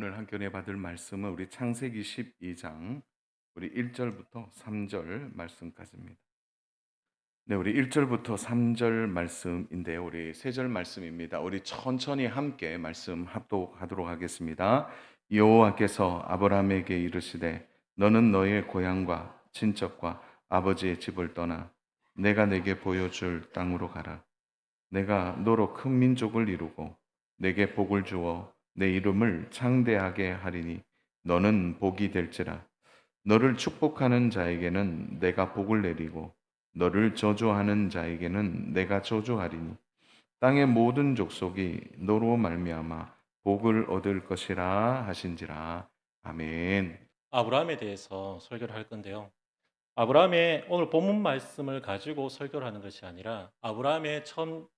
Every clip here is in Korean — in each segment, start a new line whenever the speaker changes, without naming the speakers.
오늘 함께 받을 말씀은 우리 창세기 12장 우리 1절부터 3절 말씀까지입니다. 네, 우리 1절부터 3절 말씀인데요. 우리 3절 말씀입니다. 우리 천천히 함께 말씀 합독하도록 하겠습니다. 여호와께서 아브라함에게 이르시되 너는 너의 고향과 친척과 아버지의 집을 떠나 내가 내게 보여줄 땅으로 가라. 내가 너로 큰 민족을 이루고 내게 복을 주어 내 이름을 창대하게 하리니 너는 복이 될지라. 너를 축복하는 자에게는 내가 복을 내리고 너를 저주하는 자에게는 내가 저주하리니 땅의 모든 족속이 너로 말미암아 복을 얻을 것이라 하신지라. 아멘.
아브라함에 대해서 설교를 할 건데요. 아브라함의 오늘 본문 말씀을 가지고 설교를 하는 것이 아니라 아브라함의 첫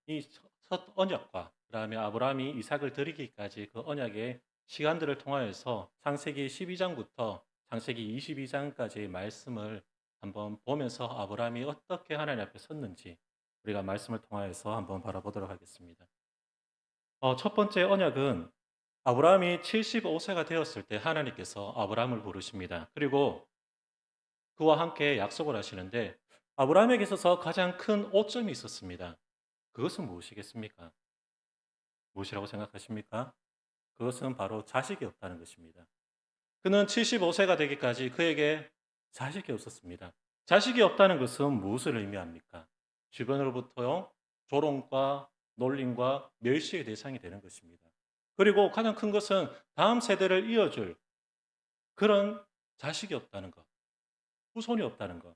언약과 그다음에 아브라함이 이삭을 드리기까지 그 언약의 시간들을 통하여서 창세기 12장부터 창세기 22장까지의 말씀을 한번 보면서 아브라함이 어떻게 하나님 앞에 섰는지 우리가 말씀을 통하여서 한번 바라보도록 하겠습니다. 첫 번째 언약은 아브라함이 75세가 되었을 때 하나님께서 아브라함을 부르십니다. 그리고 그와 함께 약속을 하시는데 아브라함에게 있어서 가장 큰 오점이 있었습니다. 그것은 무엇이겠습니까? 무엇이라고 생각하십니까? 그것은 바로 자식이 없다는 것입니다. 그는 75세가 되기까지 그에게 자식이 없었습니다. 자식이 없다는 것은 무엇을 의미합니까? 주변으로부터 조롱과 놀림과 멸시의 대상이 되는 것입니다. 그리고 가장 큰 것은 다음 세대를 이어줄 그런 자식이 없다는 것, 후손이 없다는 것.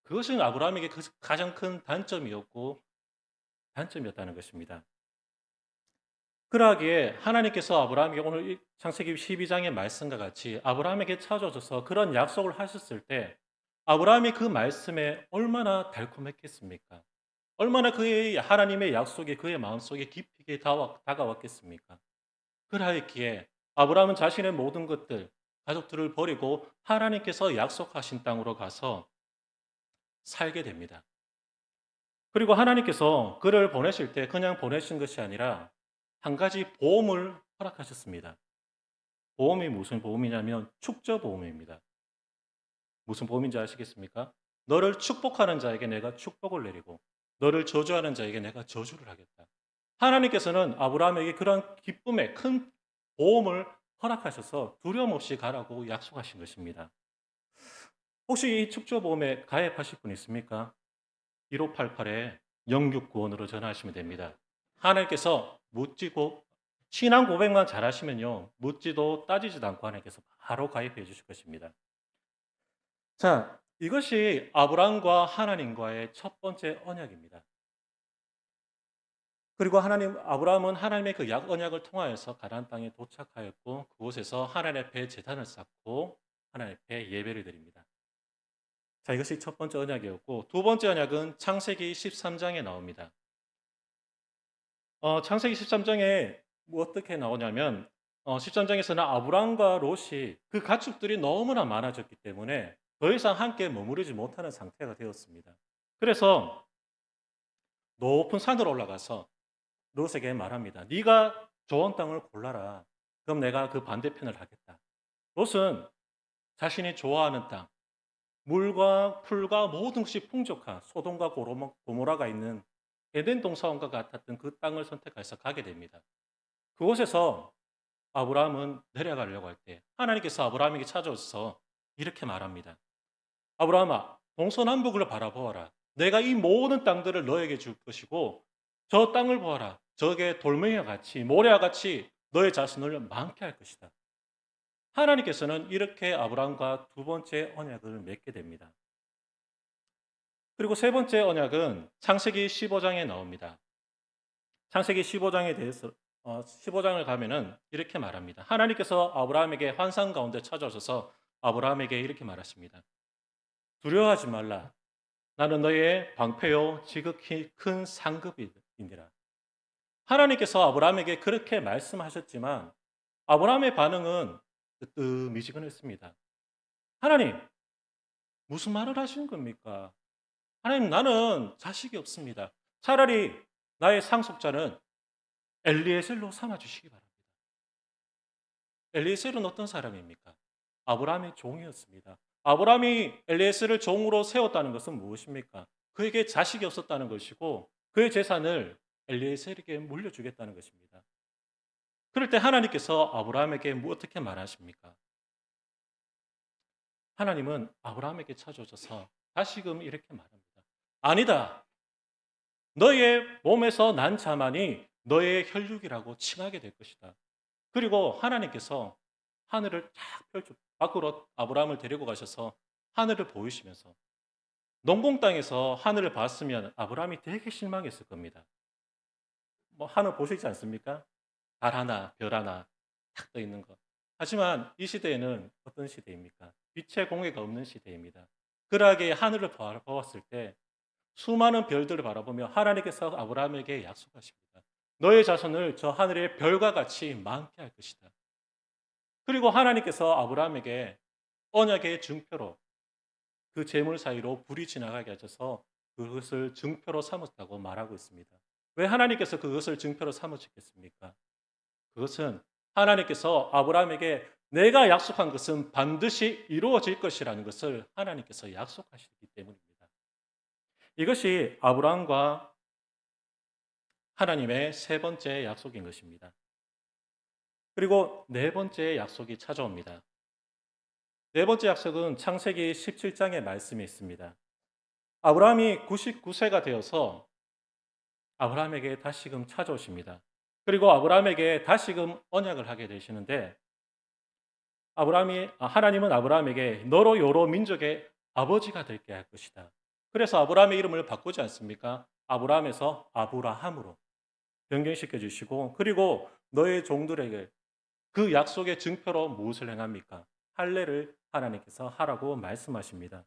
그것은 아브라함에게 가장 큰 단점이었다는 것입니다. 그러하기에 하나님께서 아브라함에게 오늘 창세기 12장의 말씀과 같이 아브라함에게 찾아오셔서 그런 약속을 하셨을 때 아브라함이 그 말씀에 얼마나 달콤했겠습니까? 얼마나 그의 하나님의 약속이 그의 마음속에 깊이 있게 다가왔겠습니까? 그러하기에 아브라함은 자신의 모든 것들, 가족들을 버리고 하나님께서 약속하신 땅으로 가서 살게 됩니다. 그리고 하나님께서 그를 보내실 때 그냥 보내신 것이 아니라 한 가지 보험을 허락하셨습니다. 보험이 무슨 보험이냐면 축저보험입니다. 무슨 보험인지 아시겠습니까? 너를 축복하는 자에게 내가 축복을 내리고 너를 저주하는 자에게 내가 저주를 하겠다. 하나님께서는 아브라함에게 그런 기쁨의 큰 보험을 허락하셔서 두려움 없이 가라고 약속하신 것입니다. 혹시 이 축저보험에 가입하실 분 있습니까? 1588에 0695으로 전화하시면 됩니다. 하나님께서 묻지고 신앙 고백만 잘하시면요. 묻지도 따지지도 않고 하나님께서 바로 가입해 주실 것입니다. 자, 이것이 아브라함과 하나님과의 첫 번째 언약입니다. 그리고 아브라함은 하나님의 그 언약을 통하여서 가나안 땅에 도착하였고 그곳에서 하나님 앞에 제단을 쌓고 하나님 앞에 예배를 드립니다. 자, 이것이 첫 번째 언약이었고 두 번째 언약은 창세기 13장에 나옵니다. 창세기 13장에 뭐 어떻게 나오냐면 13장에서는 아브람과 롯이 그 가축들이 너무나 많아졌기 때문에 더 이상 함께 머무르지 못하는 상태가 되었습니다. 그래서 높은 산으로 올라가서 롯에게 말합니다. 네가 좋은 땅을 골라라. 그럼 내가 그 반대편을 하겠다. 롯은 자신이 좋아하는 땅, 물과 풀과 모든 것이 풍족한 소돔과 고모라가 있는 에덴 동산과 같았던 그 땅을 선택해서 가게 됩니다. 그곳에서 아브라함은 내려가려고 할 때 하나님께서 아브라함에게 찾아오셔서 이렇게 말합니다. 아브라함아, 동서남북을 바라보아라. 내가 이 모든 땅들을 너에게 줄 것이고 저 땅을 보아라. 저게 돌멩이와 같이 모래와 같이 너의 자손을 많게 할 것이다. 하나님께서는 이렇게 아브라함과 두 번째 언약을 맺게 됩니다. 그리고 세 번째 언약은 창세기 15장에 나옵니다. 창세기 15장에 대해서 15장을 가면은 이렇게 말합니다. 하나님께서 아브라함에게 환상 가운데 찾아오셔서 아브라함에게 이렇게 말하십니다. 두려워하지 말라. 나는 너의 방패요 지극히 큰 상급이니라. 하나님께서 아브라함에게 그렇게 말씀하셨지만 아브라함의 반응은 뜨미지근했습니다. 하나님, 무슨 말을 하시는 겁니까? 하나님, 나는 자식이 없습니다. 차라리 나의 상속자는 엘리에셀로 삼아 주시기 바랍니다. 엘리에셀은 어떤 사람입니까? 아브라함의 종이었습니다. 아브라함이 엘리에셀을 종으로 세웠다는 것은 무엇입니까? 그에게 자식이 없었다는 것이고 그의 재산을 엘리에셀에게 물려주겠다는 것입니다. 그럴 때 하나님께서 아브라함에게 어떻게 말하십니까? 하나님은 아브라함에게 찾아오셔서 다시금 이렇게 말합니다. 아니다. 너의 몸에서 난 자만이 너의 혈육이라고 칭하게 될 것이다. 그리고 하나님께서 하늘을 쫙 펼쳐 밖으로 아브라함을 데리고 가셔서 하늘을 보이시면서 농공 땅에서 하늘을 봤으면 아브라함이 되게 실망했을 겁니다. 뭐 하늘 보시지 않습니까? 달 하나, 별 하나 탁 떠 있는 것. 하지만 이 시대에는 어떤 시대입니까? 빛의 공해가 없는 시대입니다. 그러하게 하늘을 바라보았을 때 수많은 별들을 바라보며 하나님께서 아브라함에게 약속하십니다. 너의 자손을 저 하늘의 별과 같이 많게 할 것이다. 그리고 하나님께서 아브라함에게 언약의 증표로 그 재물 사이로 불이 지나가게 하셔서 그것을 증표로 삼았다고 말하고 있습니다. 왜 하나님께서 그것을 증표로 삼으셨겠습니까? 그것은 하나님께서 아브라함에게 내가 약속한 것은 반드시 이루어질 것이라는 것을 하나님께서 약속하시기 때문입니다. 이것이 아브라함과 하나님의 세 번째 약속인 것입니다. 그리고 네 번째 약속이 찾아옵니다. 네 번째 약속은 창세기 17장의 말씀이 있습니다. 아브라함이 99세가 되어서 아브라함에게 다시금 찾아오십니다. 그리고 아브라함에게 다시금 언약을 하게 되시는데 하나님은 아브라함에게 너로 여러 민족의 아버지가 되게 할 것이다. 그래서 아브라함의 이름을 바꾸지 않습니까? 아브라함에서 아브라함으로 변경시켜 주시고 그리고 너의 종들에게 그 약속의 증표로 무엇을 행합니까? 할례를 하나님께서 하라고 말씀하십니다.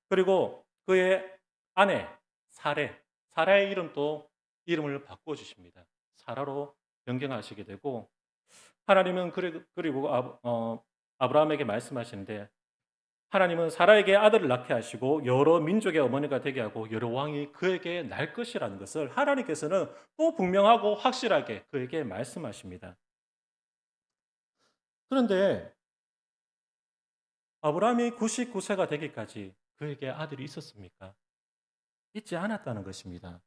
그리고 그의 아내 사라의 이름도 이름을 바꿔 주십니다. 사라로 변경하시게 되고 하나님은 그리고 아브라함에게 말씀하시는데 하나님은 사라에게 아들을 낳게 하시고 여러 민족의 어머니가 되게 하고 여러 왕이 그에게 날 것이라는 것을 하나님께서는 또 분명하고 확실하게 그에게 말씀하십니다. 그런데 아브라함이 99세가 되기까지 그에게 아들이 있었습니까? 있지 않았다는 것입니다.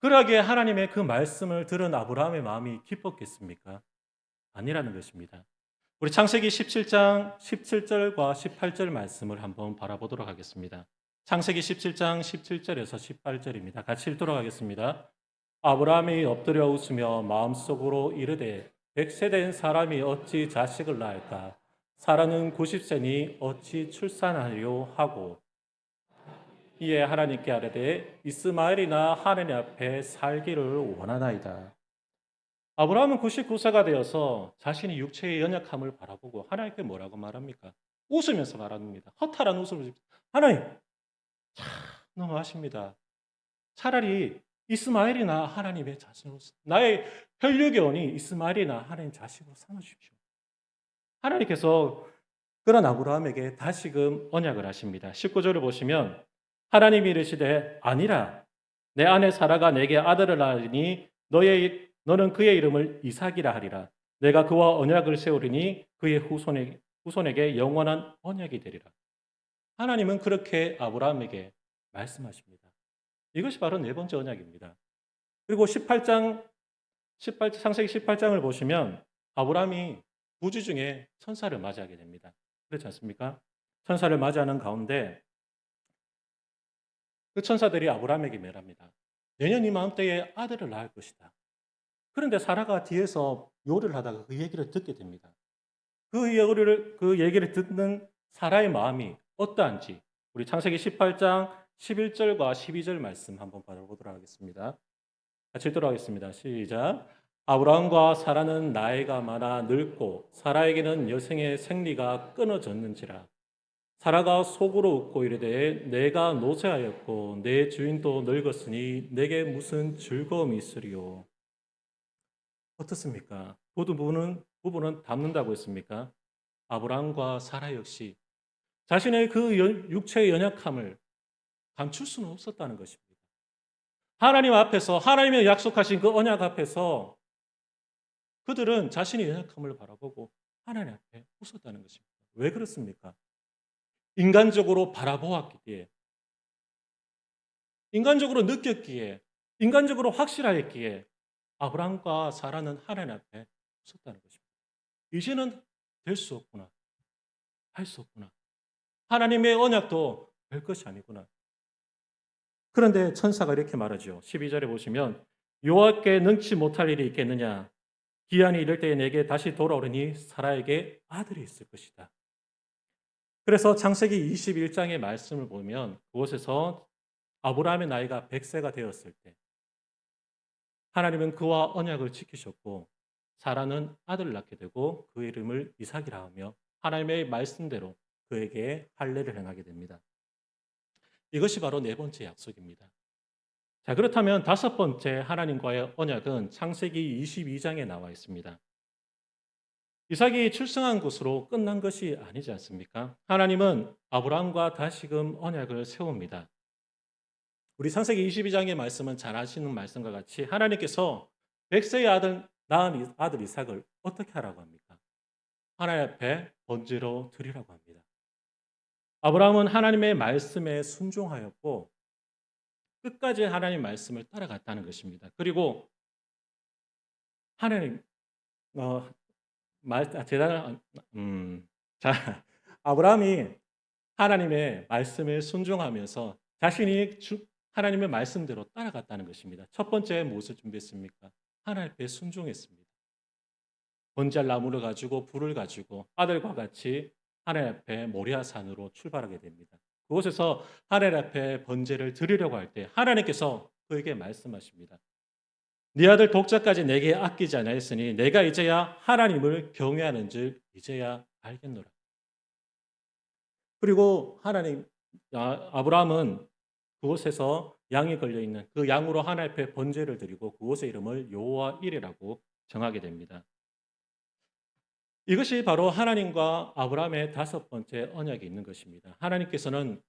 그러기에 하나님의 그 말씀을 들은 아브라함의 마음이 기뻤겠습니까? 아니라는 것입니다. 우리 창세기 17장 17절과 18절 말씀을 한번 바라보도록 하겠습니다. 창세기 17장 17절에서 18절입니다. 같이 읽도록 하겠습니다. 아브라함이 엎드려 웃으며 마음속으로 이르되 100세 된 사람이 어찌 자식을 낳을까? 사라는 90세니 어찌 출산하려 하고 이에 하나님께 아뢰되 이스마엘이나 하느님 앞에 살기를 원하나이다. 아브라함은 99세가 되어서 자신이 육체의 연약함을 바라보고 하나님께 뭐라고 말합니까? 웃으면서 말합니다. 허탈한 웃음을 하나님 참 너무하십니다. 차라리 이스마엘이나 하나님의 자식으로 나의 혈육의 원이 이스마엘이나 하나님 자식으로 삼으십시오. 하나님께서 그런 아브라함에게 다시금 언약을 하십니다. 19절을 보시면 하나님이 이르시되 아니라 내 아내 사라가 내게 아들을 낳으니 너는 그의 이름을 이삭이라 하리라. 내가 그와 언약을 세우리니 그의 후손에게 영원한 언약이 되리라. 하나님은 그렇게 아브라함에게 말씀하십니다. 이것이 바로 네 번째 언약입니다. 그리고 창세기 18장을 보시면 아브라함이 부지 중에 천사를 맞이하게 됩니다. 그렇지 않습니까? 천사를 맞이하는 가운데 그 천사들이 아브라함에게 말합니다. 내년 이맘때에 아들을 낳을 것이다. 그런데 사라가 뒤에서 요리를 하다가 그 얘기를 듣게 됩니다. 그 얘기를 듣는 사라의 마음이 어떠한지 우리 창세기 18장 11절과 12절 말씀 한번 바라보도록 하겠습니다. 같이 읽도록 하겠습니다. 시작. 아브라함과 사라는 나이가 많아 늙고 사라에게는 여생의 생리가 끊어졌는지라. 사라가 속으로 웃고 이르되 내가 노쇠하였고 내 주인도 늙었으니 내게 무슨 즐거움이 있으리요. 어떻습니까? 부부는 닮는다고 했습니까? 아브라함과 사라 역시 자신의 그 육체의 연약함을 감출 수는 없었다는 것입니다. 하나님 앞에서 하나님의 약속하신 그 언약 앞에서 그들은 자신의 연약함을 바라보고 하나님 앞에 웃었다는 것입니다. 왜 그렇습니까? 인간적으로 바라보았기에, 인간적으로 느꼈기에, 인간적으로 확실하였기에 아브라함과 사라는 하나님 앞에 웃었다는 것입니다. 이제는 될 수 없구나. 할 수 없구나. 하나님의 언약도 별 것이 아니구나. 그런데 천사가 이렇게 말하죠. 12절에 보시면 여호와께 능치 못할 일이 있겠느냐. 기한이 이를 때에 내게 다시 돌아오르니 사라에게 아들이 있을 것이다. 그래서 창세기 21장의 말씀을 보면 그곳에서 아브라함의 나이가 100세가 되었을 때 하나님은 그와 언약을 지키셨고 사라는 아들을 낳게 되고 그 이름을 이삭이라 하며 하나님의 말씀대로 그에게 할례를 행하게 됩니다. 이것이 바로 네 번째 약속입니다. 자, 그렇다면 다섯 번째 하나님과의 언약은 창세기 22장에 나와 있습니다. 이삭이 출생한 것으로 끝난 것이 아니지 않습니까? 하나님은 아브라함과 다시금 언약을 세웁니다. 우리 창세기 22장의 말씀은 잘 아시는 말씀과 같이 하나님께서 백세의 아들 낳은 아들 이삭을 어떻게 하라고 합니까? 하나님 앞에 번제로 드리라고 합니다. 아브라함은 하나님의 말씀에 순종하였고 끝까지 하나님의 말씀을 따라갔다는 것입니다. 그리고 하나님 어, 제가 자 아브라함이 하나님의 말씀에 순종하면서 자신이 하나님의 말씀대로 따라갔다는 것입니다. 첫 번째 무엇을 준비했습니까? 하나님 앞에 순종했습니다. 번제할 나무를 가지고 불을 가지고 아들과 같이 하나님 앞에 모리아 산으로 출발하게 됩니다. 그곳에서 하나님 앞에 번제를 드리려고 할 때 하나님께서 그에게 말씀하십니다. 네 아들 독자까지 내게 아끼지 아니하였으니 내가 이제야 하나님을 경외하는 줄 이제야 알겠노라. 그리고 아브라함은 그곳에서 양이 걸려 있는 그 양으로 하나님 앞에 번제를 드리고 그곳의 이름을 여호와 일이라고 정하게 됩니다. 이것이 바로 하나님과 아브라함의 다섯 번째 언약이 있는 것입니다. 하나님께서는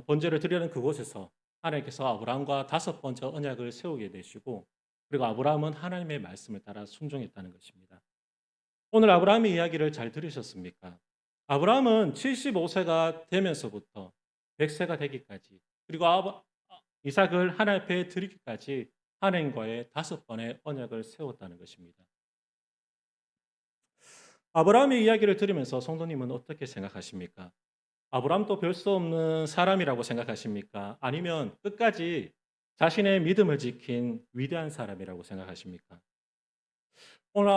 번제를 드리는 그곳에서 하나님께서 아브라함과 다섯 번째 언약을 세우게 되시고 그리고 아브라함은 하나님의 말씀을 따라 순종했다는 것입니다. 오늘 아브라함의 이야기를 잘 들으셨습니까? 아브라함은 75세가 되면서부터 100세가 되기까지 그리고 이삭을 하나님 앞에 드리기까지 하나님과의 다섯 번의 언약을 세웠다는 것입니다. 아브라함의 이야기를 들으면서 성도님은 어떻게 생각하십니까? 아브라함도 별 수 없는 사람이라고 생각하십니까? 아니면 끝까지 자신의 믿음을 지킨 위대한 사람이라고 생각하십니까? 오늘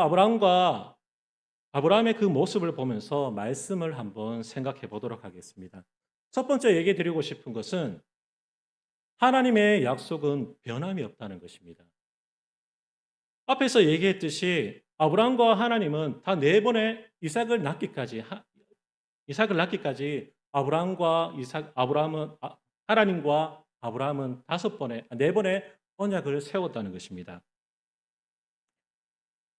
아브라함의 그 모습을 보면서 말씀을 한번 생각해 보도록 하겠습니다. 첫 번째 얘기 드리고 싶은 것은 하나님의 약속은 변함이 없다는 것입니다. 앞에서 얘기했듯이 아브라함과 하나님은 다 네 번의 이삭을 낳기까지 하나님과 아브라함은 네 번의 언약을 세웠다는 것입니다.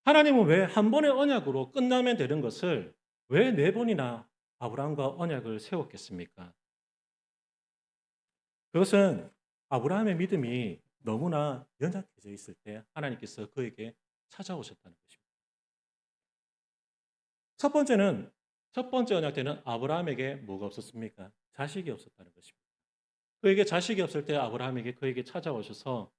하나님은 왜 한 번의 언약으로 끝나면 되는 것을 왜 네 번이나 아브라함과 언약을 세웠겠습니까? 그것은 아브라함의 믿음이 너무나 연약해져 있을 때 하나님께서 그에게 찾아오셨다는 것입니다. 첫 번째 언약 때는 아브라함에게 뭐가 없었습니까? 자식이 없었다는 것입니다. 그에게 자식이 없을 때 아브라함에게 그에게 찾아오셔서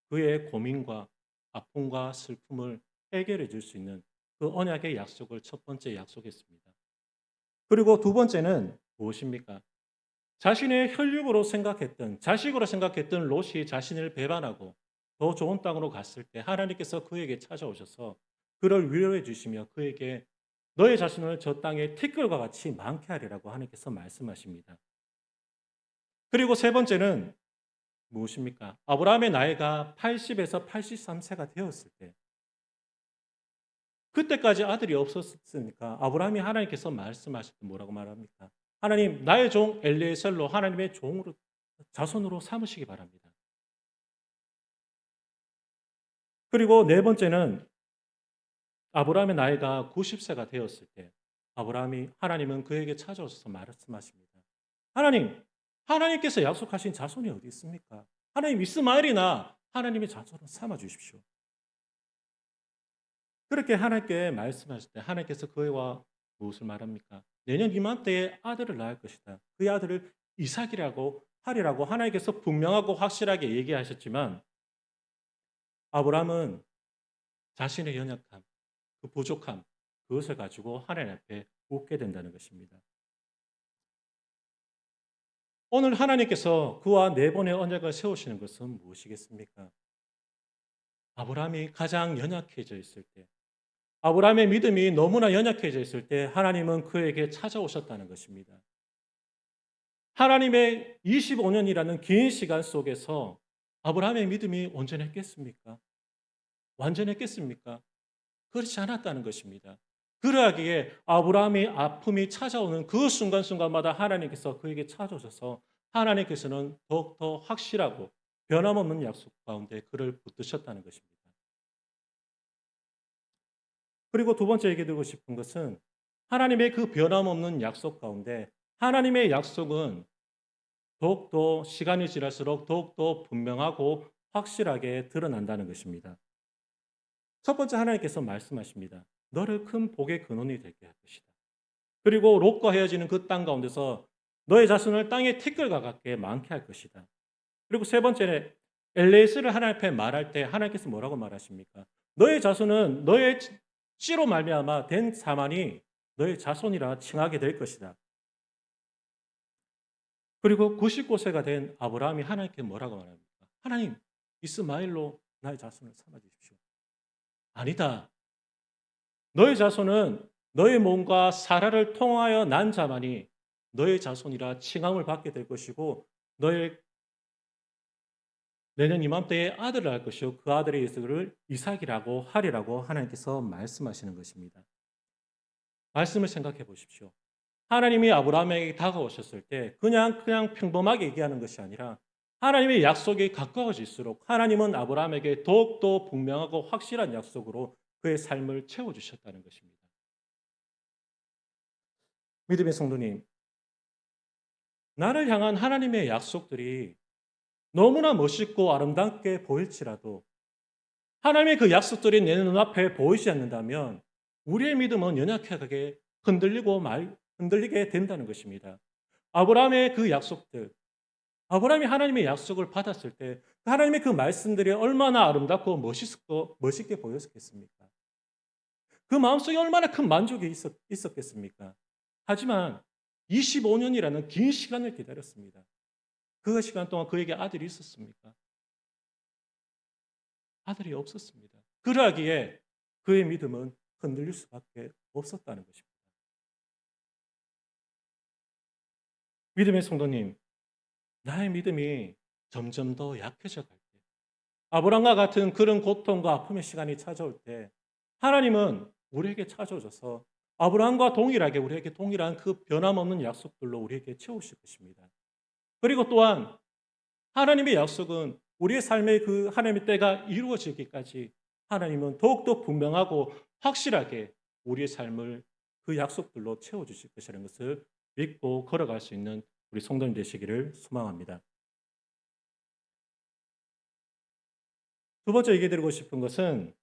그의 고민과 아픔과 슬픔을 해결해 줄 수 있는 그 언약의 약속을 첫 번째 약속했습니다. 그리고 두 번째는 무엇입니까? 자신의 자식으로 생각했던 롯이 자신을 배반하고 더 좋은 땅으로 갔을 때 하나님께서 그에게 찾아오셔서 그를 위로해 주시며 그에게 너의 자신을 저 땅의 티끌과 같이 많게 하리라고 하나님께서 말씀하십니다. 그리고 세 번째는 무엇입니까? 아브라함의 나이가 80에서 83세가 되었을 때 그때까지 아들이 없었으니까 아브라함이 하나님께서 말씀하실 때 뭐라고 말합니까? 하나님 나의 종 엘리에셀로 하나님의 종으로 자손으로 삼으시기 바랍니다. 그리고 네 번째는 아브라함의 나이가 90세가 되었을 때 하나님은 그에게 찾아오셔서 말씀하십니다. 하나님께서 약속하신 자손이 어디 있습니까? 하나님 이스마엘이나 하나님의 자손을 삼아 주십시오. 그렇게 하나님께 말씀하실 때 하나님께서 그와 무엇을 말합니까? 내년 이맘때에 아들을 낳을 것이다. 그 아들을 이삭이라고 하리라고 하나님께서 분명하고 확실하게 얘기하셨지만 아브라함은 자신의 연약함, 그 부족함, 그것을 가지고 하나님 앞에 묻게 된다는 것입니다. 오늘 하나님께서 그와 네 번의 언약을 세우시는 것은 무엇이겠습니까? 아브라함이 가장 연약해져 있을 때, 아브라함의 믿음이 너무나 연약해져 있을 때 하나님은 그에게 찾아오셨다는 것입니다. 하나님의 25년이라는 긴 시간 속에서 아브라함의 믿음이 온전했겠습니까? 완전했겠습니까? 그렇지 않았다는 것입니다. 그러하기에 아브라함이 아픔이 찾아오는 그 순간순간마다 하나님께서 그에게 찾아오셔서 하나님께서는 더욱더 확실하고 변함없는 약속 가운데 그를 붙드셨다는 것입니다. 그리고 두 번째 얘기 드리고 싶은 것은 하나님의 그 변함없는 약속 가운데 하나님의 약속은 더욱더 시간이 지날수록 더욱더 분명하고 확실하게 드러난다는 것입니다. 첫 번째 하나님께서 말씀하십니다. 너를 큰 복의 근원이 되게 할 것이다. 그리고 롯과 헤어지는 그 땅 가운데서 너의 자손을 땅의 티끌과 같게 많게 할 것이다. 그리고 세 번째는 엘레스를 하나님 앞에 말할 때 하나님께서 뭐라고 말하십니까? 너의 자손은 너의 씨로 말미암아 된 사만이 너의 자손이라 칭하게 될 것이다. 그리고 99세가 된 아브라함이 하나님께 뭐라고 말합니까? 하나님, 이스마엘로 나의 자손을 삼아 주십시오. 아니다. 너의 자손은 너의 몸과 사라를 통하여 난 자만이 너의 자손이라 칭함을 받게 될 것이고 너의 내년 이맘때에 아들을 낳을 것이요 그 아들의 이름을 이삭이라고 하리라고 하나님께서 말씀하시는 것입니다. 말씀을 생각해 보십시오. 하나님이 아브라함에게 다가오셨을 때 그냥 평범하게 얘기하는 것이 아니라 하나님의 약속이 가까워질수록 하나님은 아브라함에게 더욱더 분명하고 확실한 약속으로 그의 삶을 채워주셨다는 것입니다. 믿음의 성도님, 나를 향한 하나님의 약속들이 너무나 멋있고 아름답게 보일지라도 하나님의 그 약속들이 내 눈앞에 보이지 않는다면 우리의 믿음은 연약하게 흔들리게 된다는 것입니다. 아브라함의 그 약속들, 아브라함이 하나님의 약속을 받았을 때 하나님의 그 말씀들이 얼마나 아름답고 멋있게 보였겠습니까? 그 마음속에 얼마나 큰 만족이 있었겠습니까? 하지만 25년이라는 긴 시간을 기다렸습니다. 그 시간 동안 그에게 아들이 있었습니까? 아들이 없었습니다. 그러하기에 그의 믿음은 흔들릴 수밖에 없었다는 것입니다. 믿음의 성도님, 나의 믿음이 점점 더 약해져 갈 때, 아브라함과 같은 그런 고통과 아픔의 시간이 찾아올 때, 하나님은 우리에게 찾아오셔서 아브라함과 동일하게 우리에게 동일한 그 변함없는 약속들로 우리에게 채우실 것입니다. 그리고 또한 하나님의 약속은 우리의 삶의 그 하나님의 때가 이루어지기까지 하나님은 더욱더 분명하고 확실하게 우리의 삶을 그 약속들로 채워주실 것이라는 것을 믿고 걸어갈 수 있는 우리 성도님 되시기를 소망합니다. 두 번째 얘기 드리고 싶은 것은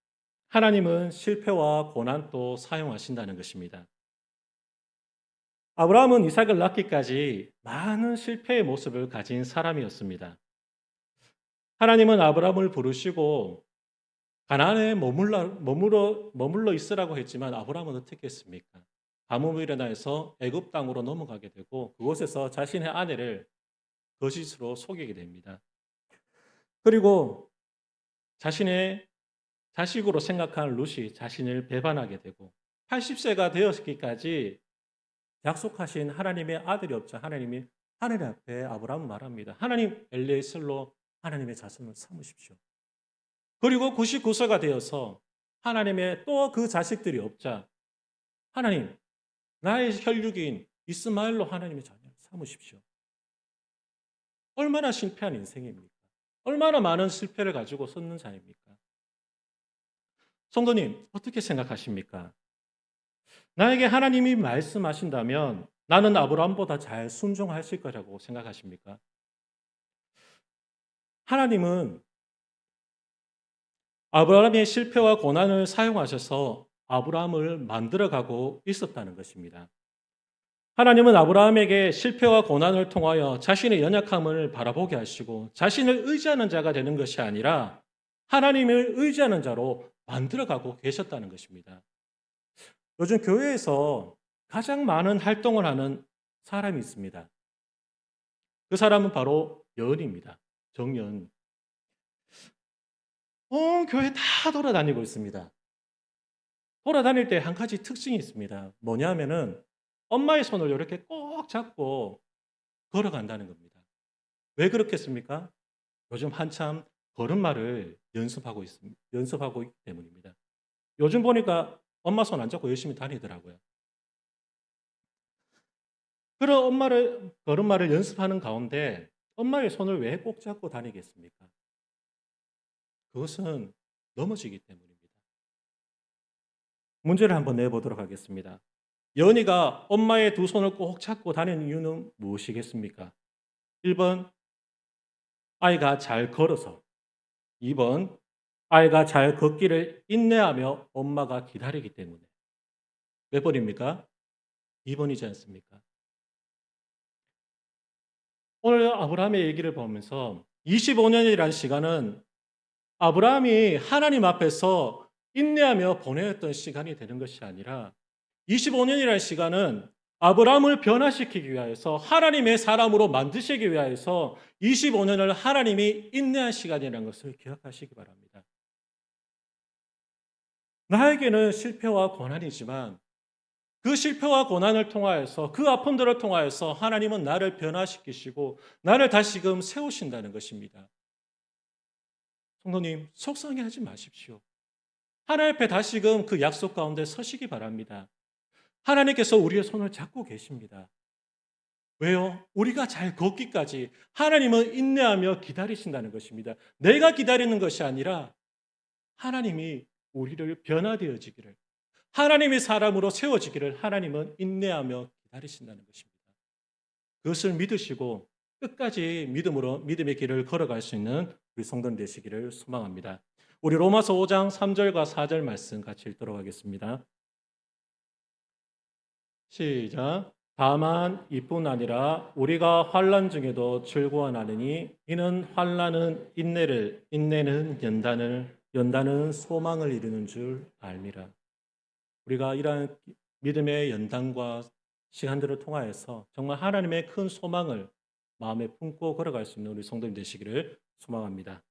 하나님은 실패와 고난도 사용하신다는 것입니다. 아브라함은 이삭을 낳기까지 많은 실패의 모습을 가진 사람이었습니다. 하나님은 아브라함을 부르시고 가나안에 머물러 있으라고 했지만 아브라함은 어떻게 했습니까? 가뭄이 일어나서 애굽 땅으로 넘어가게 되고 그곳에서 자신의 아내를 거짓으로 속이게 됩니다. 그리고 자신의 자식으로 생각한 룻이 자신을 배반하게 되고 80세가 되었기까지 약속하신 하나님의 아들이 없자 하나님이 하늘 앞에 아브라함을 말합니다. 하나님 엘리에셀로 하나님의 자손을 삼으십시오. 그리고 99세가 되어서 하나님의 또 그 자식들이 없자 하나님 나의 혈육인 이스마엘로 하나님의 자녀를 삼으십시오. 얼마나 실패한 인생입니까? 얼마나 많은 실패를 가지고 섰는 자입니까? 성도님 어떻게 생각하십니까? 나에게 하나님이 말씀하신다면 나는 아브라함보다 잘 순종하실 거라고 생각하십니까? 하나님은 아브라함의 실패와 고난을 사용하셔서 아브라함을 만들어가고 있었다는 것입니다. 하나님은 아브라함에게 실패와 고난을 통하여 자신의 연약함을 바라보게 하시고 자신을 의지하는 자가 되는 것이 아니라 하나님을 의지하는 자로 만들어가고 계셨다는 것입니다. 요즘 교회에서 가장 많은 활동을 하는 사람이 있습니다. 그 사람은 바로 여은입니다. 정여은. 온 교회 다 돌아다니고 있습니다. 돌아다닐 때 한 가지 특징이 있습니다. 뭐냐면은 엄마의 손을 이렇게 꼭 잡고 걸어간다는 겁니다. 왜 그렇겠습니까? 요즘 한참 걸음마를 연습하고 있기 때문입니다. 요즘 보니까 엄마 손 안 잡고 열심히 다니더라고요. 그런 걸음마를 연습하는 가운데 엄마의 손을 왜 꼭 잡고 다니겠습니까? 그것은 넘어지기 때문입니다. 문제를 한번 내보도록 하겠습니다. 연희가 엄마의 두 손을 꼭 잡고 다니는 이유는 무엇이겠습니까? 1번, 아이가 잘 걸어서. 2번, 아이가 잘 걷기를 인내하며 엄마가 기다리기 때문에. 몇 번입니까? 2번이지 않습니까? 오늘 아브라함의 얘기를 보면서 25년이라는 시간은 아브라함이 하나님 앞에서 인내하며 보내었던 시간이 되는 것이 아니라 25년이라는 시간은 아브라함을 변화시키기 위하여서 하나님의 사람으로 만드시기 위하여서 25년을 하나님이 인내한 시간이라는 것을 기억하시기 바랍니다. 나에게는 실패와 고난이지만 그 실패와 고난을 통하여서 그 아픔들을 통하여서 하나님은 나를 변화시키시고 나를 다시금 세우신다는 것입니다. 성도님, 속상해하지 마십시오. 하나님 앞에 다시금 그 약속 가운데 서시기 바랍니다. 하나님께서 우리의 손을 잡고 계십니다. 왜요? 우리가 잘 걷기까지 하나님은 인내하며 기다리신다는 것입니다. 내가 기다리는 것이 아니라 하나님이 우리를 변화되어지기를, 하나님의 사람으로 세워지기를 하나님은 인내하며 기다리신다는 것입니다. 그것을 믿으시고 끝까지 믿음의 길을 걸어갈 수 있는 우리 성도님 되시기를 소망합니다. 우리 로마서 5장 3절과 4절 말씀 같이 읽도록 하겠습니다. 시작. 다만 이뿐 아니라 우리가 환난 중에도 즐거워하느니 이는 환난은 인내를, 인내는 연단은 소망을 이루는 줄 알미라. 우리가 이러한 믿음의 연단과 시간들을 통하여서 정말 하나님의 큰 소망을 마음에 품고 걸어갈 수 있는 우리 성도님 되시기를 소망합니다.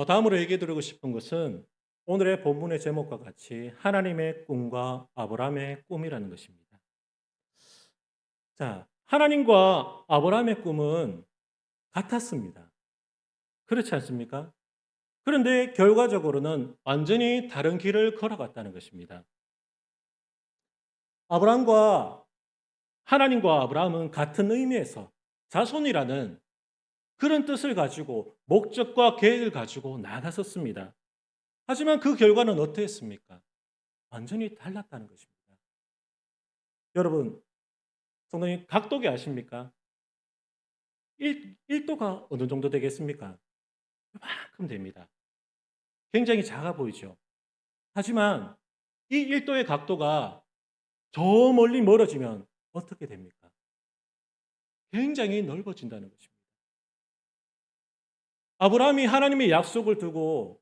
다음으로 얘기해 드리고 싶은 것은 오늘의 본문의 제목과 같이 하나님의 꿈과 아브라함의 꿈이라는 것입니다. 자, 하나님과 아브라함의 꿈은 같았습니다. 그렇지 않습니까? 그런데 결과적으로는 완전히 다른 길을 걸어갔다는 것입니다. 하나님과 아브라함은 같은 의미에서 자손이라는 그런 뜻을 가지고 목적과 계획을 가지고 나아갔었습니다. 하지만 그 결과는 어떠했습니까? 완전히 달랐다는 것입니다. 여러분, 성도님 각도기 아십니까? 1도가 어느 정도 되겠습니까? 이만큼 됩니다. 굉장히 작아 보이죠. 하지만 이 1도의 각도가 저 멀리 멀어지면 어떻게 됩니까? 굉장히 넓어진다는 것입니다. 아브라함이 하나님의 약속을 두고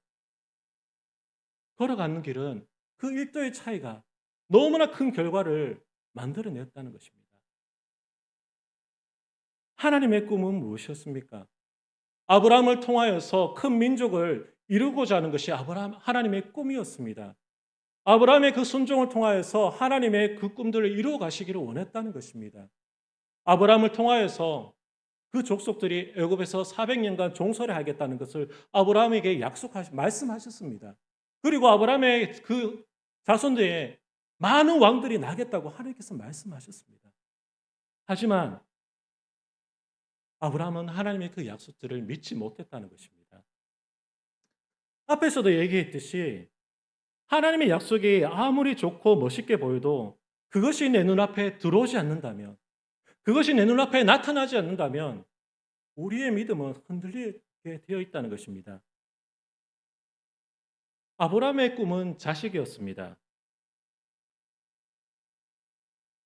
걸어가는 길은 그 1도의 차이가 너무나 큰 결과를 만들어냈다는 것입니다. 하나님의 꿈은 무엇이었습니까? 아브라함을 통하여서 큰 민족을 이루고자 하는 것이 하나님의 꿈이었습니다. 아브라함의 그 순종을 통하여서 하나님의 그 꿈들을 이루어 가시기를 원했다는 것입니다. 아브라함을 통하여서 그 족속들이 애굽에서 400년간 종살이 하겠다는 것을 아브라함에게 말씀하셨습니다. 그리고 아브라함의 그 자손들에 많은 왕들이 나겠다고 하나님께서 말씀하셨습니다. 하지만 아브라함은 하나님의 그 약속들을 믿지 못했다는 것입니다. 앞에서도 얘기했듯이 하나님의 약속이 아무리 좋고 멋있게 보여도 그것이 내 눈앞에 들어오지 않는다면, 그것이 내 눈앞에 나타나지 않는다면 우리의 믿음은 되어 있다는 것입니다. 아브라함의 꿈은 자식이었습니다.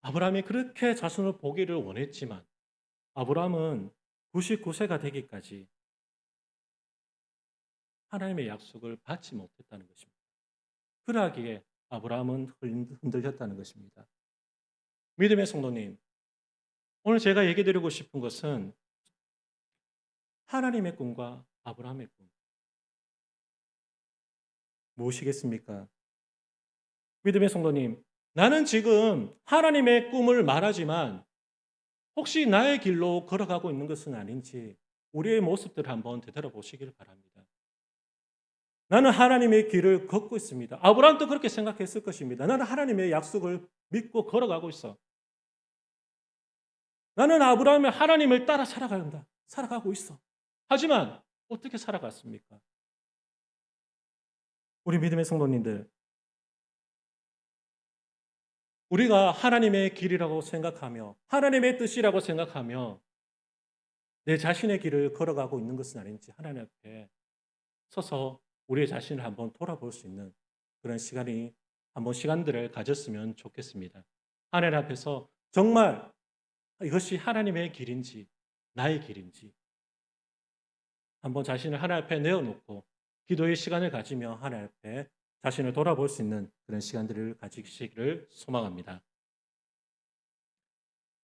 아브라함이 그렇게 자손을 보기를 원했지만 아브라함은 99세가 되기까지 하나님의 약속을 받지 못했다는 것입니다. 그러하기에 아브라함은 흔들렸다는 것입니다. 믿음의 성도님, 오늘 제가 얘기 드리고 싶은 것은 하나님의 꿈과 아브라함의 꿈 무엇이겠습니까? 믿음의 성도님, 나는 지금 하나님의 꿈을 말하지만 혹시 나의 길로 걸어가고 있는 것은 아닌지 우리의 모습들을 한번 되돌아보시길 바랍니다. 나는 하나님의 길을 걷고 있습니다. 아브라함도 그렇게 생각했을 것입니다. 나는 하나님의 약속을 믿고 걸어가고 있어. 나는 아브라함의 하나님을 따라 살아간다. 살아가고 있어. 하지만 어떻게 살아갔습니까? 우리 믿음의 성도님들, 우리가 하나님의 길이라고 생각하며 하나님의 뜻이라고 생각하며 내 자신의 길을 걸어가고 있는 것은 아닌지 하나님 앞에 서서 우리의 자신을 한번 돌아볼 수 있는 그런 시간들을 가졌으면 좋겠습니다. 하나님 앞에서 정말 이것이 하나님의 길인지 나의 길인지 한번 자신을 하나님 앞에 내어놓고 기도의 시간을 가지며 하나님 앞에 자신을 돌아볼 수 있는 그런 시간들을 가지시기를 소망합니다.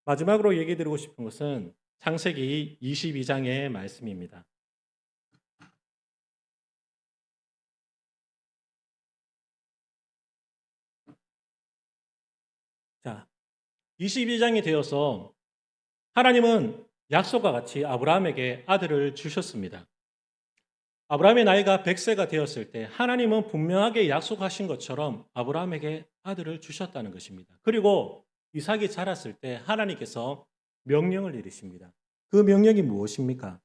마지막으로 얘기 드리고 싶은 것은 창세기 22장의 말씀입니다. 자, 22장이 되어서 하나님은 약속과 같이 아브라함에게 아들을 주셨습니다. 아브라함의 나이가 100세가 되었을 때 하나님은 분명하게 약속하신 것처럼 아브라함에게 아들을 주셨다는 것입니다. 그리고 이삭이 자랐을 때 하나님께서 명령을 내리십니다. 그 명령이 무엇입니까?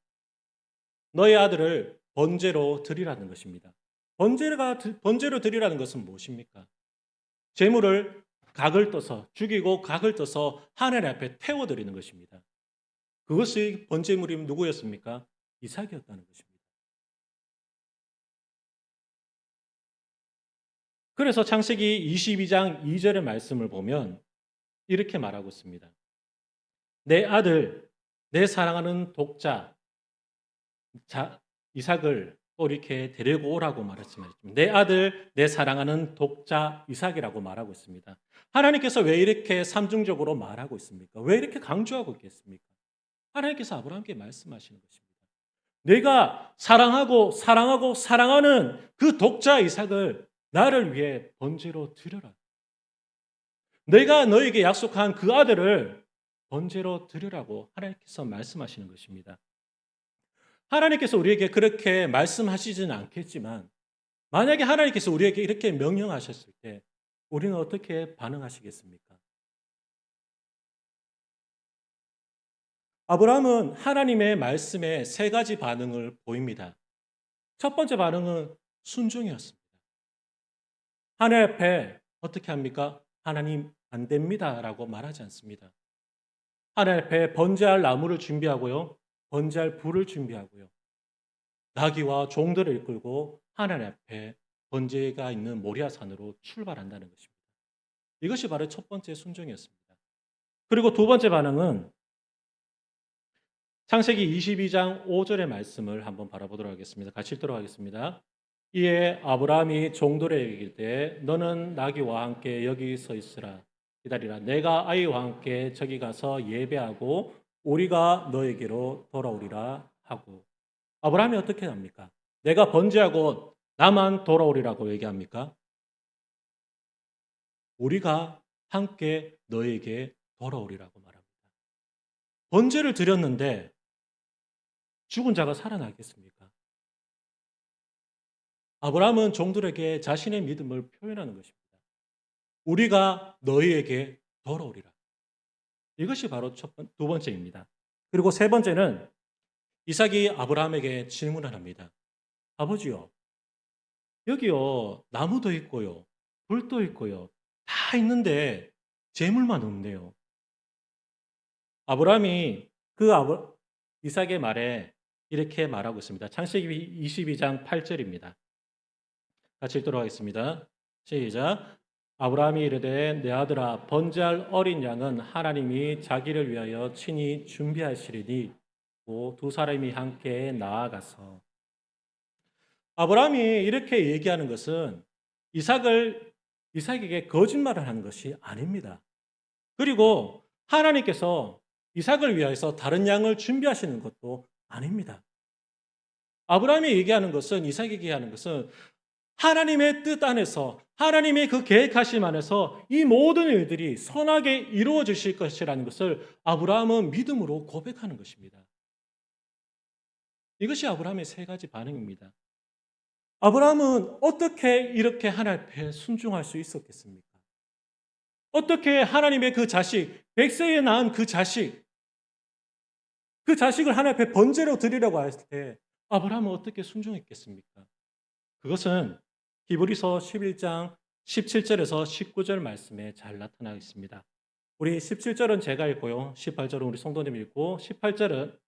너의 아들을 번제로 드리라는 것입니다. 번제로 드리라는 것은 무엇입니까? 제물을 각을 떠서 죽이고 각을 떠서 하나님 앞에 태워드리는 것입니다. 그것이 번제물이 누구였습니까? 이삭이었다는 것입니다. 그래서 창세기 22장 2절의 말씀을 보면 이렇게 말하고 있습니다. 내 아들, 내 사랑하는 독자 이삭을 또 이렇게 데리고 오라고 말했습니다. 내 아들, 내 사랑하는 독자 이삭이라고 말하고 있습니다. 하나님께서 왜 이렇게 삼중적으로 말하고 있습니까? 왜 이렇게 강조하고 있겠습니까? 하나님께서 아브라함께 말씀하시는 것입니다. 내가 사랑하고 사랑하는 그 독자 이삭을 나를 위해 번제로 드려라. 내가 너에게 약속한 그 아들을 번제로 드리라고 하나님께서 말씀하시는 것입니다. 하나님께서 우리에게 그렇게 말씀하시지는 않겠지만 만약에 하나님께서 우리에게 이렇게 명령하셨을 때 우리는 어떻게 반응하시겠습니까? 아브라함은 하나님의 말씀에 세 가지 반응을 보입니다. 첫 번째 반응은 순종이었습니다. 하나님 앞에 어떻게 합니까? 하나님 안 됩니다라고 말하지 않습니다. 하나님 앞에 번제할 나무를 준비하고요. 번제할 불을 준비하고요. 나귀와 종들을 이끌고 하나님 앞에 번제가 있는 모리아산으로 출발한다는 것입니다. 이것이 바로 첫 번째 순종이었습니다. 그리고 두 번째 반응은 창세기 22장 5절의 말씀을 한번 바라보도록 하겠습니다. 같이 읽도록 하겠습니다. 이에 아브라함이 종들에게 이르되 너는 나귀와 함께 여기 서 있으라 기다리라 내가 아이와 함께 저기 가서 예배하고 우리가 너에게로 돌아오리라 하고 아브라함이 어떻게 합니까? 내가 번제하고 나만 돌아오리라고 얘기합니까? 우리가 함께 너에게 돌아오리라고 말합니다. 번제를 드렸는데 죽은 자가 살아나겠습니까? 아브라함은 종들에게 자신의 믿음을 표현하는 것입니다. 우리가 너희에게 돌아오리라. 이것이 바로 두 번째입니다. 그리고 세 번째는 이삭이 아브라함에게 질문을 합니다. 아버지요, 여기요, 나무도 있고요, 불도 있고요, 다 있는데 재물만 없네요. 아브라함이 이삭의 말에 이렇게 말하고 있습니다. 창세기 22장 8절입니다. 같이 읽도록 하겠습니다. 시작. 아브라함이 이르되 내 아들아 번제할 어린 양은 하나님이 자기를 위하여 친히 준비하시리니 두 사람이 함께 나아가서 아브라함이 이렇게 얘기하는 것은 이삭에게 거짓말을 하는 것이 아닙니다. 그리고 하나님께서 이삭을 위해서 다른 양을 준비하시는 것도 아닙니다. 아브라함이 얘기하는 것은 이삭에게 얘기하는 것은 하나님의 뜻 안에서 하나님의 그 계획하심 안에서 이 모든 일들이 선하게 이루어지실 것이라는 것을 아브라함은 믿음으로 고백하는 것입니다. 이것이 아브라함의 세 가지 반응입니다. 아브라함은 어떻게 이렇게 하나님 앞에 순종할 수 있었겠습니까? 어떻게 하나님의 그 자식, 100세에 낳은 그 자식을 하나님 앞에 번제로 드리려고 했을 때 아브라함은 어떻게 순종했겠습니까? 그것은 히브리서 11장 17절에서 19절 말씀에 잘 나타나 있습니다. 우리 17절은 제가 읽고요. 18절은 우리 성도님 읽고 19절은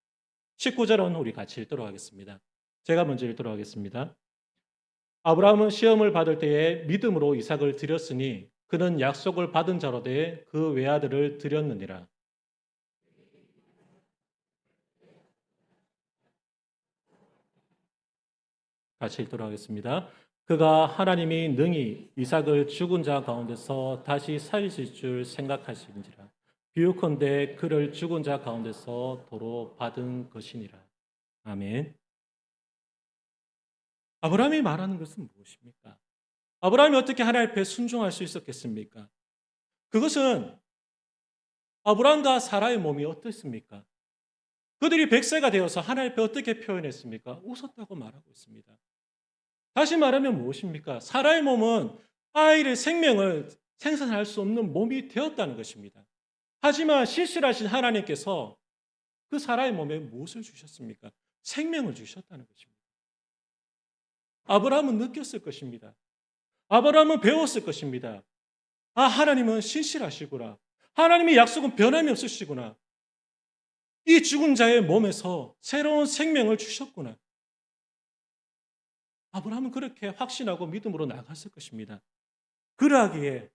우리 같이 읽도록 하겠습니다. 제가 먼저 읽도록 하겠습니다. 아브라함은 시험을 받을 때에 믿음으로 이삭을 드렸으니 그는 약속을 받은 자로 돼 그 외아들을 드렸느니라. 같이 읽도록 하겠습니다. 그가 하나님이 능히 이삭을 죽은 자 가운데서 다시 살리실 줄 생각하시는지라. 비유컨대 그를 죽은 자 가운데서 도로 받은 것이니라. 아멘. 아브라함이 말하는 것은 무엇입니까? 아브라함이 어떻게 하나님 앞에 순종할 수 있었겠습니까? 그것은 아브라함과 사라의 몸이 어떻습니까? 그들이 100세가 되어서 하나님 앞에 어떻게 표현했습니까? 웃었다고 말하고 있습니다. 다시 말하면 무엇입니까? 사라의 몸은 생명을 생산할 수 없는 몸이 되었다는 것입니다. 하지만 실실하신 하나님께서 그 사라의 몸에 무엇을 주셨습니까? 생명을 주셨다는 것입니다. 아브라함은 느꼈을 것입니다. 아브라함은 배웠을 것입니다. 하나님은 신실하시구나. 하나님의 약속은 변함이 없으시구나. 이 죽은 자의 몸에서 새로운 생명을 주셨구나. 아브라함은 그렇게 확신하고 믿음으로 나갔을 것입니다. 그러하기에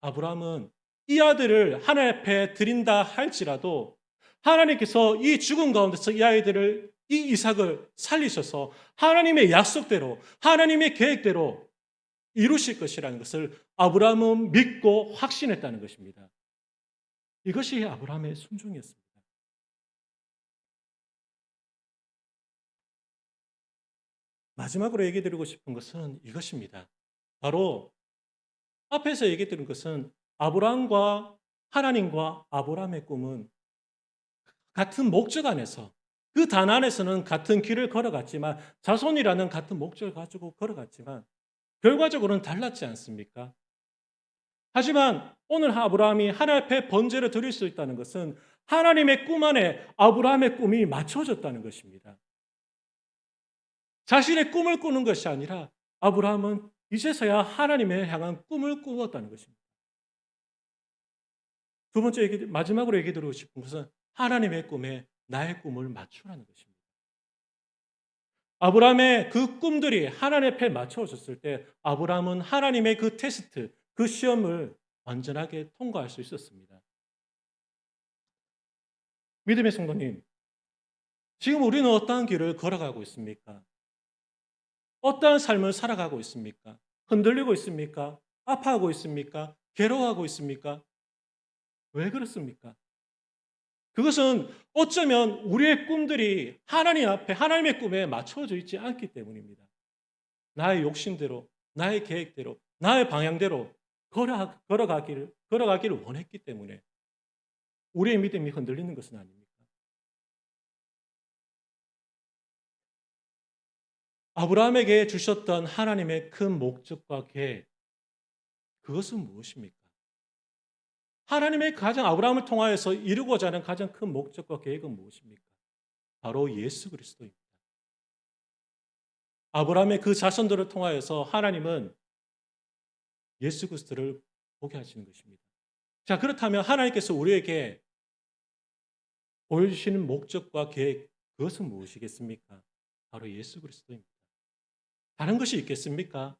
아브라함은 이 아들을 하나님 앞에 드린다 할지라도 하나님께서 이 죽은 가운데서 이 이삭을 살리셔서 하나님의 약속대로 하나님의 계획대로 이루실 것이라는 것을 아브라함은 믿고 확신했다는 것입니다. 이것이 아브라함의 순종이었습니다. 마지막으로 얘기 드리고 싶은 것은 이것입니다. 바로 앞에서 얘기 드린 것은 아브라함과 하나님과 아브라함의 꿈은 같은 목적 안에서 그 단 안에서는 같은 길을 걸어갔지만 자손이라는 같은 목적을 가지고 걸어갔지만 결과적으로는 달랐지 않습니까? 하지만 오늘 아브라함이 하나님 앞에 번제를 드릴 수 있다는 것은 하나님의 꿈 안에 아브라함의 꿈이 맞춰졌다는 것입니다. 자신의 꿈을 꾸는 것이 아니라 아브라함은 이제서야 하나님의 향한 꿈을 꾸었다는 것입니다. 두 번째 마지막으로 얘기 드리고 싶은 것은 하나님의 꿈에 나의 꿈을 맞추라는 것입니다. 아브라함의 그 꿈들이 하나님 앞에 맞춰졌을 때 아브라함은 하나님의 그 테스트, 그 시험을 완전하게 통과할 수 있었습니다. 믿음의 성도님, 지금 우리는 어떠한 길을 걸어가고 있습니까? 어떠한 삶을 살아가고 있습니까? 흔들리고 있습니까? 아파하고 있습니까? 괴로워하고 있습니까? 왜 그렇습니까? 그것은 어쩌면 우리의 꿈들이 하나님 앞에 하나님의 꿈에 맞춰져 있지 않기 때문입니다. 나의 욕심대로, 나의 계획대로, 나의 방향대로 걸어가기를 원했기 때문에 우리의 믿음이 흔들리는 것은 아닙니까? 아브라함에게 주셨던 하나님의 큰 목적과 계획, 그것은 무엇입니까? 하나님의 아브라함을 통하여서 이루고자 하는 가장 큰 목적과 계획은 무엇입니까? 바로 예수 그리스도입니다. 아브라함의 그 자손들을 통하여서 하나님은 예수 그리스도를 보게 하시는 것입니다. 자, 그렇다면 하나님께서 우리에게 보여주시는 목적과 계획, 그것은 무엇이겠습니까? 바로 예수 그리스도입니다. 다른 것이 있겠습니까?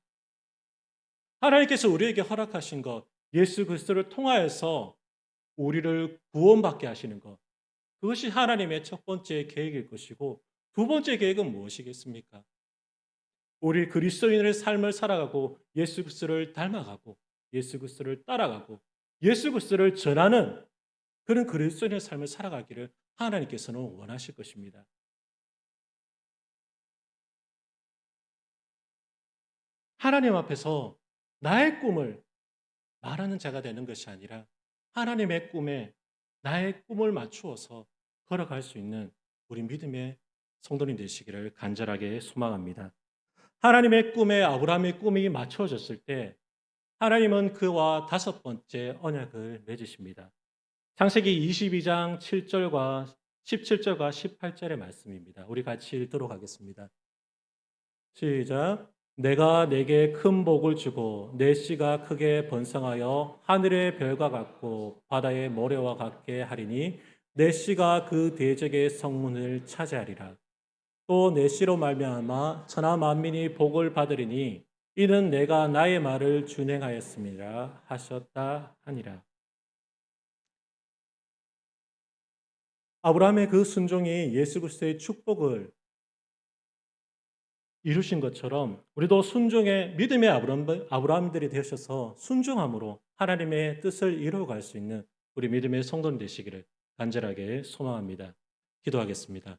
하나님께서 우리에게 허락하신 것, 예수 그리스도를 통하여서 우리를 구원받게 하시는 것, 그것이 하나님의 첫 번째 계획일 것이고, 두 번째 계획은 무엇이겠습니까? 우리 그리스도인의 삶을 살아가고 예수 그리스도를 닮아가고 예수 그리스도를 따라가고 예수 그리스도를 전하는 그런 그리스도인의 삶을 살아가기를 하나님께서는 원하실 것입니다. 하나님 앞에서 나의 꿈을 말하는 자가 되는 것이 아니라 하나님의 꿈에 나의 꿈을 맞추어서 걸어갈 수 있는 우리 믿음의 성도님 되시기를 간절하게 소망합니다. 하나님의 꿈에 아브라함의 꿈이 맞춰졌을 때 하나님은 그와 다섯 번째 언약을 맺으십니다. 창세기 22장 7절과 17절과 18절의 말씀입니다. 우리 같이 읽도록 하겠습니다. 시작. 내가 내게 큰 복을 주고 내 씨가 크게 번성하여 하늘의 별과 같고 바다의 모래와 같게 하리니 내 씨가 그 대적의 성문을 차지하리라. 또 내 씨로 말미암아 천하 만민이 복을 받으리니 이는 내가 나의 말을 준행하였음이라 하셨다 하니라. 아브라함의 그 순종이 예수 그리스도의 축복을 이루신 것처럼 우리도 순종의 믿음의 아브라함들이 되셔서 순종함으로 하나님의 뜻을 이루어갈 수 있는 우리 믿음의 성도님 되시기를 간절하게 소망합니다. 기도하겠습니다.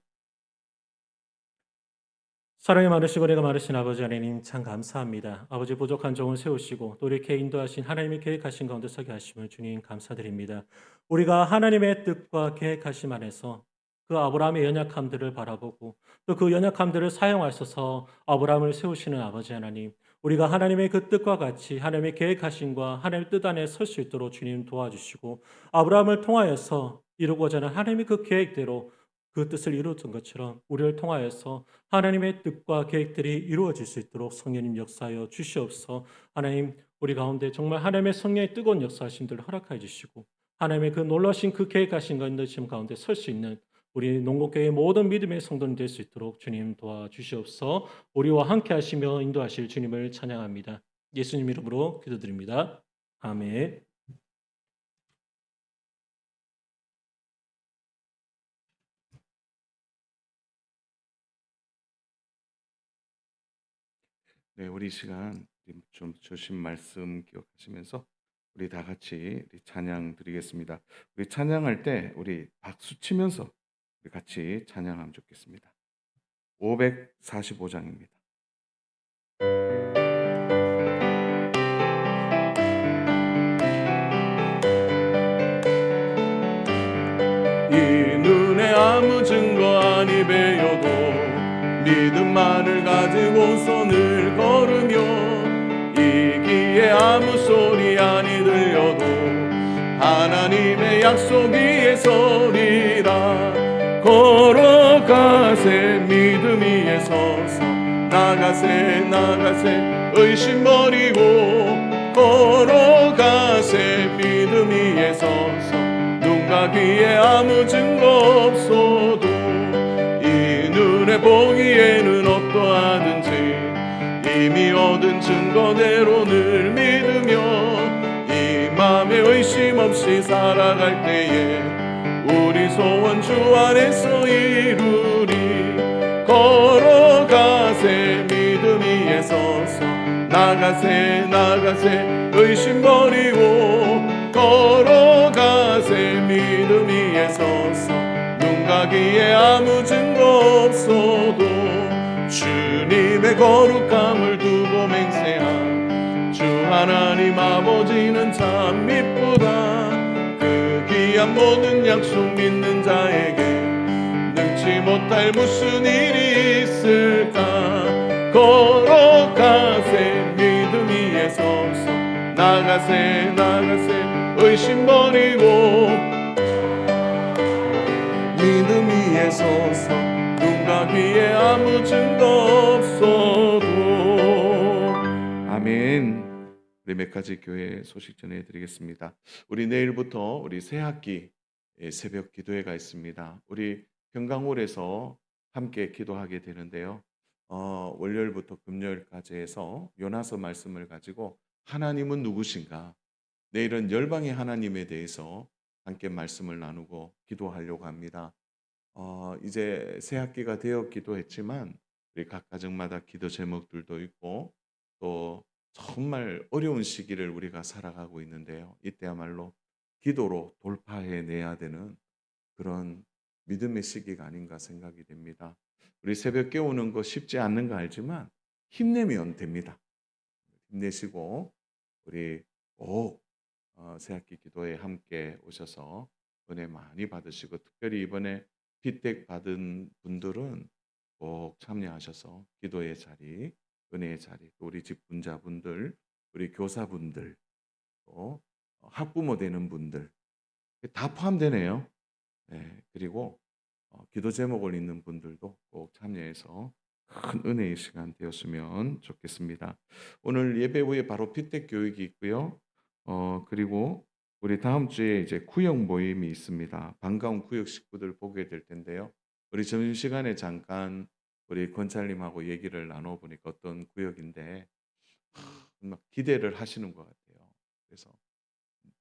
사랑이 많으시고 은혜가 많으신 아버지 하나님 참 감사합니다. 아버지 부족한 종을 세우시고 또 이렇게 인도하신 하나님의 계획하신 가운데 서게 하심을 주님 감사드립니다. 우리가 하나님의 뜻과 계획하심 안에서 그 아브라함의 연약함들을 바라보고 또 그 연약함들을 사용하셔서 아브라함을 세우시는 아버지 하나님, 우리가 하나님의 그 뜻과 같이 하나님의 계획하심과 하나님의 뜻 안에 설 수 있도록 주님 도와주시고 아브라함을 통하여서 이루고자 하는 하나님의 그 계획대로 그 뜻을 이루었던 것처럼 우리를 통하여서 하나님의 뜻과 계획들이 이루어질 수 있도록 성령님 역사하여 주시옵소서. 하나님, 우리 가운데 정말 하나님의 성령의 뜨거운 역사하심들을 허락하여 주시고 하나님의 그 놀라신 그 계획하신 것들 가운데 설 수 있는 우리 농곡교회의 모든 믿음의 성도님 될 수 있도록 주님 도와주시옵소서. 우리와 함께 하시며 인도하실 주님을 찬양합니다. 예수님 이름으로 기도드립니다. 아멘.
네, 우리 시간 좀 주신 말씀 기억하시면서 우리 다 같이 우리 찬양 드리겠습니다. 우리 찬양할 때 우리 박수 치면서 우리 같이 찬양하면 좋겠습니다. 545장입니다. 이 눈에 아무 증거 아니 배여도 믿음만을 가지고 손을 걸으며 이 귀에 아무 소리 아니 들려도 하나님의 약속 위에 서리라. 걸어가세 믿음 위에 서서 나가세 나가세 의심 버리고 걸어가세 믿음 위에 서서 눈과 귀에 아무 증거 없어도 이 눈에 보기에는 어떠하든지 이미 얻은 증거대로 늘 믿으며 이 맘에 의심 없이 살아갈 때에 우리 소원 주 안에서 이루리. 걸어가세 믿음 위에 서서 나가세 나가세 의심 버리고 걸어가세 믿음 위에 서서 눈과 귀에 아무 증거 없어도 주님의 거룩함을 두고 맹세한 주 하나님 아버지는 참 미쁘다. 그 귀한 모든 약속 믿는 자에게 능치 못할 무슨 일이 있을까. 걸어가세 믿음 위에 서서 나가세 나가세 의심 버리고 믿음 위에 서서 눈과 귀에 아무 증거 없어도. 아멘. 우리 몇 가지 교회 소식 전해드리겠습니다. 우리 내일부터 우리 새학기 새벽 기도회가 있습니다. 우리 경강홀에서 함께 기도하게 되는데요. 월요일부터 금요일까지 해서 요나서 말씀을 가지고 하나님은 누구신가? 내일은 열방의 하나님에 대해서 함께 말씀을 나누고 기도하려고 합니다. 이제 새 학기가 되었기도 했지만 우리 각 가정마다 기도 제목들도 있고 또 정말 어려운 시기를 우리가 살아가고 있는데요. 이때야말로 기도로 돌파해내야 되는 그런 믿음의 시기가 아닌가 생각이 됩니다. 우리 새벽 깨우는 거 쉽지 않는 거 알지만 힘내면 됩니다. 힘내시고 우리 꼭 새학기 기도에 함께 오셔서 은혜 많이 받으시고 특별히 이번에 피택 받은 분들은 꼭 참여하셔서 기도의 자리, 은혜의 자리, 또 우리 집 분자분들, 우리 교사분들, 또 학부모 되는 분들 다 포함되네요. 네, 그리고 기도 제목을 읽는 분들도 꼭 참여해서 큰 은혜의 시간 되었으면 좋겠습니다. 오늘 예배 후에 바로 피택 교육이 있고요. 그리고 우리 다음 주에 이제 구역 모임이 있습니다. 반가운 구역 식구들 보게 될 텐데요. 우리 점심시간에 잠깐 우리 권찰님하고 얘기를 나눠보니까 어떤 구역인데 막 기대를 하시는 것 같아요. 그래서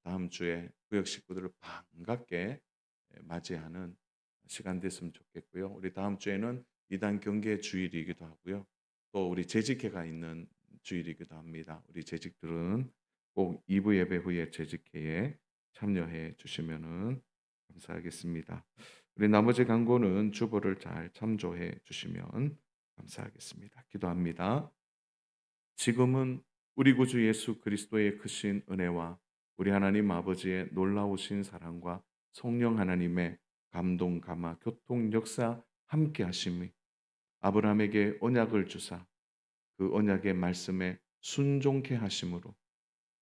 다음 주에 구역 식구들을 반갑게 맞이하는 시간 됐으면 좋겠고요. 우리 다음 주에는 이단 경계 주일이기도 하고요. 또 우리 재직회가 있는 주일이기도 합니다. 우리 재직들은 꼭 2부 예배 후에 재직회에 참여해 주시면은 감사하겠습니다. 우리 나머지 광고는 주보를 잘 참조해 주시면 감사하겠습니다. 기도합니다. 지금은 우리 구주 예수 그리스도의 크신 은혜와 우리 하나님 아버지의 놀라우신 사랑과 성령 하나님의 감동, 감화, 교통, 역사 함께 하심이 아브라함에게 언약을 주사 그 언약의 말씀에 순종케 하심으로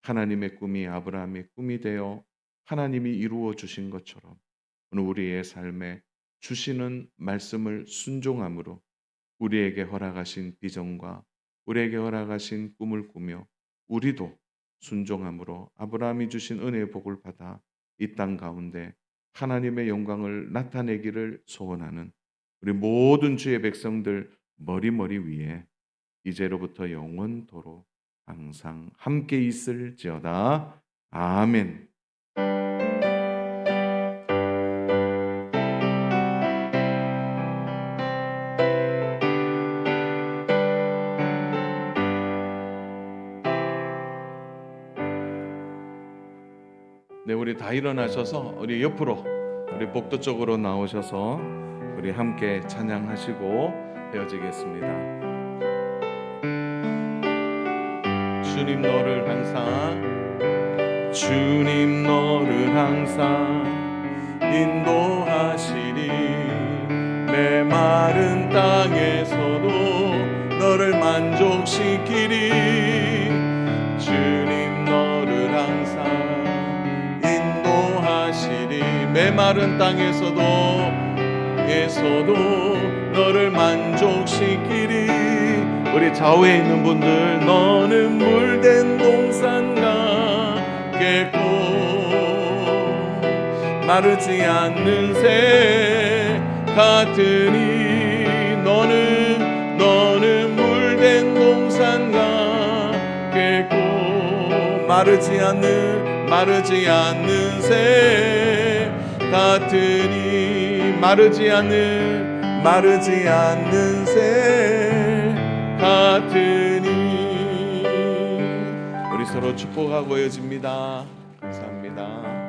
하나님의 꿈이 아브라함의 꿈이 되어 하나님이 이루어 주신 것처럼 오늘 우리의 삶에 주시는 말씀을 순종함으로 우리에게 허락하신 비전과 우리에게 허락하신 꿈을 꾸며 우리도 순종함으로 아브라함이 주신 은혜의 복을 받아 이 땅 가운데 하나님의 영광을 나타내기를 소원하는 우리 모든 주의 백성들 머리 위에 이제로부터 영원토록 항상 함께 있을지어다. 아멘. 네, 우리 다 일어나셔서 우리 옆으로 우리 복도 쪽으로 나오셔서 우리 함께 찬양하시고 헤어지겠습니다. 주님 너를 항상 인도하시리 메마른 땅에서도 너를 만족시키리 주님 너를 항상 인도하시리 메마른 땅에서도 너를 만족시키리 우리 좌우에 있는 분들 너는 물된 동산과 깊고 마르지 않는 새 같으니 너는 물된 동산과 깊고 마르지 않는 새 같으니 마르지 않는 새 같으니 우리 서로 축복하고 헤어집니다. 감사합니다.